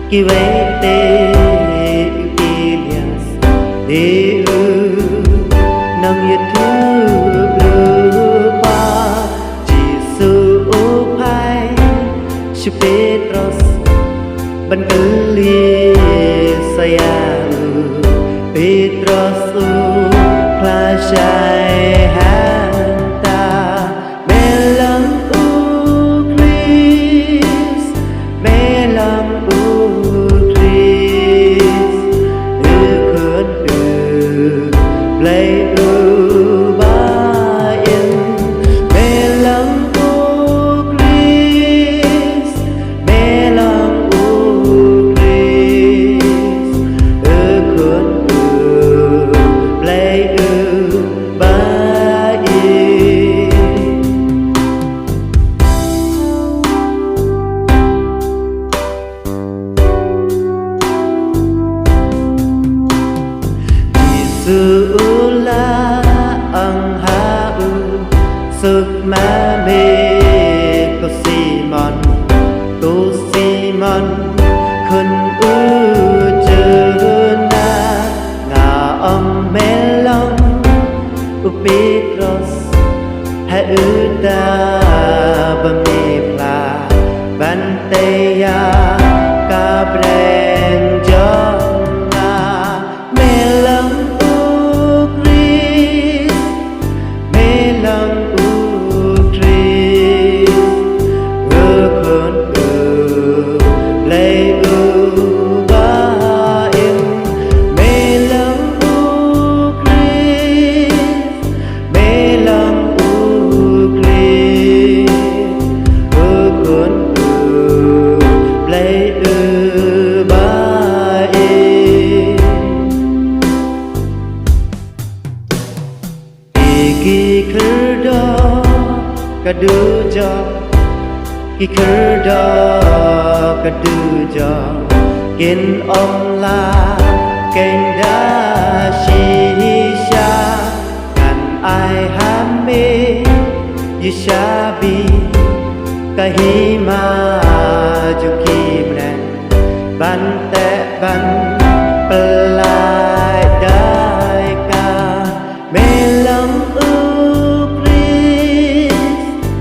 ki vete Ilias deu nang yetu lupa Jisu upai si Petros ban kali saya Petros plajai hanta melang Chris melang Chris khơn play ba in melang Chris melang Chris khơn play ba Sula ang hau suk ma me ko Simon khun u chư na nga ông melong u Petros ha u ta ba me pla ban te ya ka breng jo na melong Ki kerdo kadujo Ki kerdo kadujo Kin om la keng da shi sha Kan ai ham me Yishabi kahima juki mren Ban te ban pelai dai ka melang Chris,